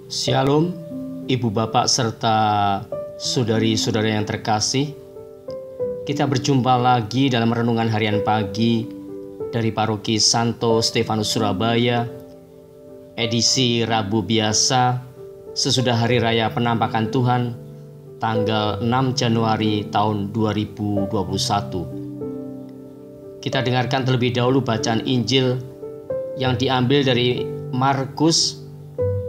Shalom, Ibu Bapak serta saudari-saudara yang terkasih. Kita berjumpa lagi dalam renungan harian pagi dari Paroki Santo Stefanus Surabaya, edisi Rabu biasa sesudah Hari Raya Penampakan Tuhan, tanggal 6 Januari tahun 2021. Kita dengarkan terlebih dahulu bacaan Injil yang diambil dari Markus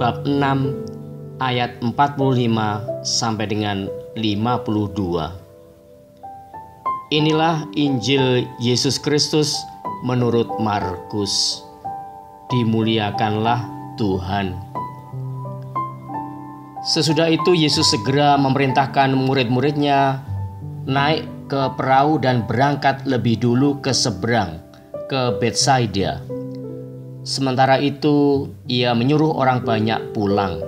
bab 6 ayat 45 sampai dengan 52. Inilah Injil Yesus Kristus menurut Markus. Dimuliakanlah Tuhan. Sesudah itu Yesus segera memerintahkan murid-muridnya naik ke perahu dan berangkat lebih dulu ke seberang, ke Betsaida. Sementara itu, ia menyuruh orang banyak pulang.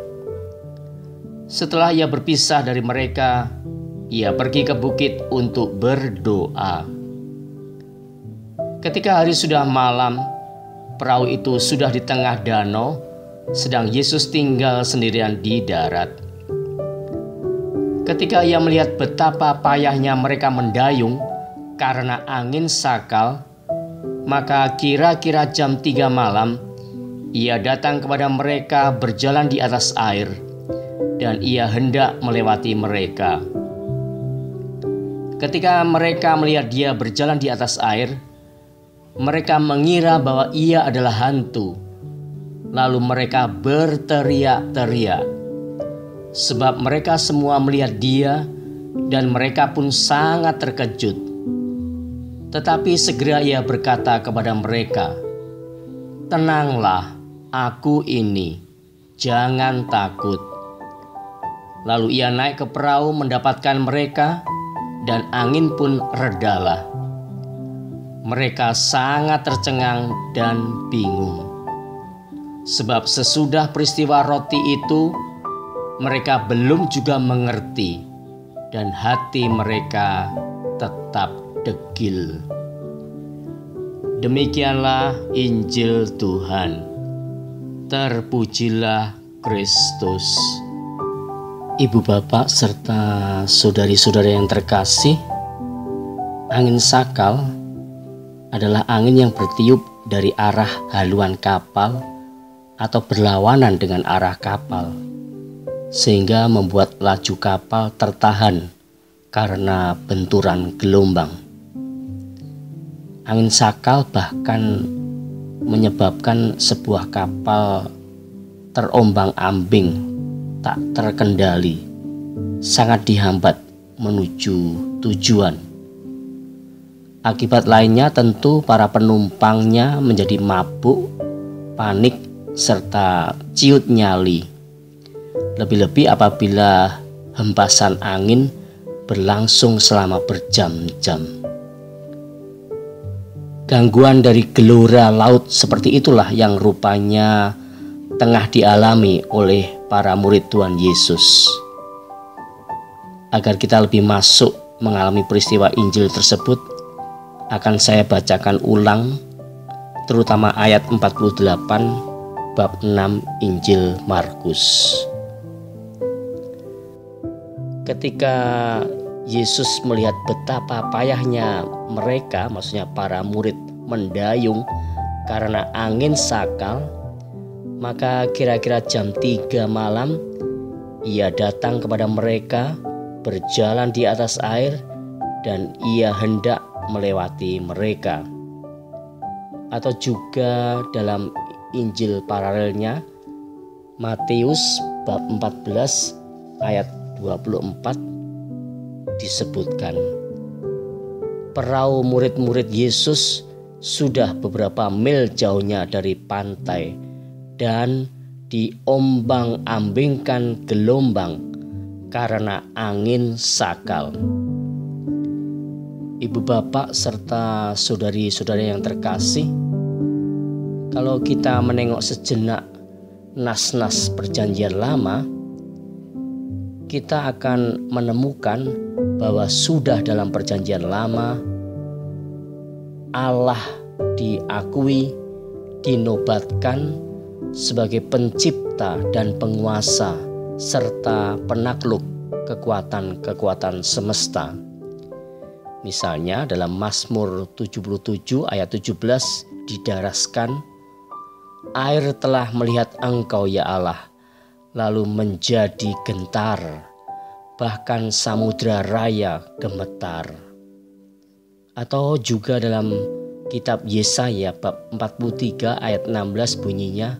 Setelah ia berpisah dari mereka, ia pergi ke bukit untuk berdoa. Ketika hari sudah malam, perahu itu sudah di tengah danau, sedang Yesus tinggal sendirian di darat. Ketika ia melihat betapa payahnya mereka mendayung karena angin sakal, maka kira-kira jam 3 malam, ia datang kepada mereka berjalan di atas air, dan ia hendak melewati mereka. Ketika mereka melihat dia berjalan di atas air, mereka mengira bahwa ia adalah hantu. Lalu mereka berteriak-teriak, sebab mereka semua melihat dia, dan mereka pun sangat terkejut. Tetapi segera ia berkata kepada mereka, "Tenanglah, aku ini, jangan takut." Lalu ia naik ke perahu mendapatkan mereka, dan angin pun redalah. Mereka sangat tercengang dan bingung. Sebab sesudah peristiwa roti itu, mereka belum juga mengerti, dan hati mereka tetap degil. Demikianlah Injil Tuhan. Terpujilah Kristus. Ibu bapak serta saudari-saudara yang terkasih, angin sakal adalah angin yang bertiup dari arah haluan kapal atau berlawanan dengan arah kapal, sehingga membuat laju kapal tertahan karena benturan gelombang. Angin sakal bahkan menyebabkan sebuah kapal terombang-ambing, tak terkendali, sangat dihambat menuju tujuan. Akibat lainnya tentu para penumpangnya menjadi mabuk, panik, serta ciut nyali. Lebih-lebih apabila hempasan angin berlangsung selama berjam-jam. Gangguan dari gelora laut seperti itulah yang rupanya tengah dialami oleh para murid Tuhan Yesus. Agar kita lebih masuk mengalami peristiwa Injil tersebut, akan saya bacakan ulang terutama ayat 48 bab 6 Injil Markus. Ketika Yesus melihat betapa payahnya mereka, maksudnya para murid, mendayung karena angin sakal, maka kira-kira jam 3 malam ia datang kepada mereka berjalan di atas air, dan ia hendak melewati mereka. Atau juga dalam Injil paralelnya, Matius bab 14 ayat 24 disebutkan, perahu murid-murid Yesus sudah beberapa mil jauhnya dari pantai dan diombang-ambingkan gelombang karena angin sakal. Ibu bapak serta saudari-saudara yang terkasih, kalau kita menengok sejenak nas-nas perjanjian lama, kita akan menemukan bahwa sudah dalam perjanjian lama Allah diakui, dinobatkan sebagai pencipta dan penguasa serta penakluk kekuatan-kekuatan semesta. Misalnya dalam Mazmur 77 ayat 17 didaraskan, air telah melihat Engkau ya Allah, lalu menjadi gentar, bahkan samudra raya gemetar. Atau juga dalam kitab Yesaya bab 43 ayat 16 bunyinya,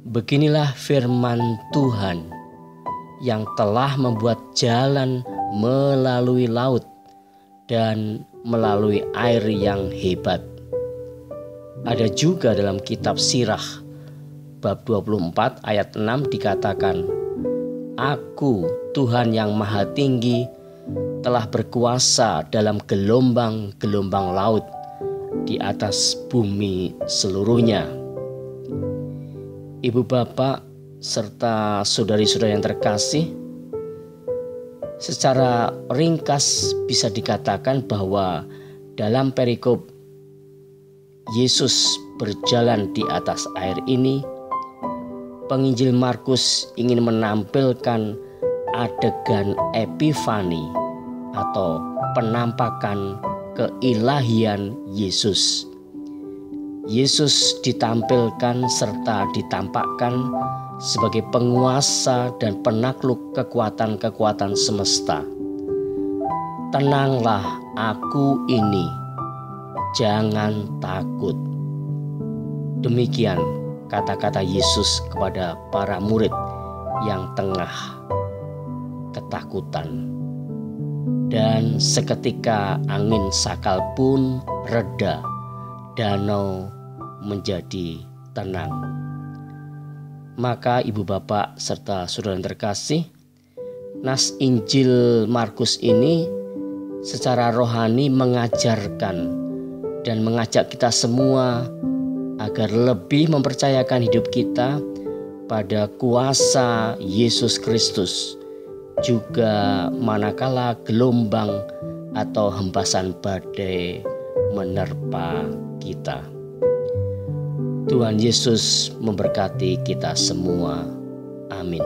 beginilah firman Tuhan yang telah membuat jalan melalui laut dan melalui air yang hebat. Ada juga dalam kitab Sirah bab 24 ayat 6 dikatakan, Aku Tuhan yang Maha Tinggi telah berkuasa dalam gelombang-gelombang laut di atas bumi seluruhnya. Ibu bapak serta saudari-saudari yang terkasih, secara ringkas bisa dikatakan bahwa dalam perikop Yesus berjalan di atas air ini, penginjil Markus ingin menampilkan adegan epifani atau penampakan keilahian Yesus. Yesus ditampilkan serta ditampakkan sebagai penguasa dan penakluk kekuatan-kekuatan semesta. Tenanglah, aku ini, jangan takut. Demikian kata-kata Yesus kepada para murid yang tengah ketakutan. Dan seketika angin sakal pun reda, danau menjadi tenang. Maka ibu bapak serta saudara yang terkasih, nas Injil Markus ini secara rohani mengajarkan dan mengajak kita semua agar lebih mempercayakan hidup kita pada kuasa Yesus Kristus, juga manakala gelombang atau hembasan badai menerpa kita. Tuhan Yesus memberkati kita semua. Amin.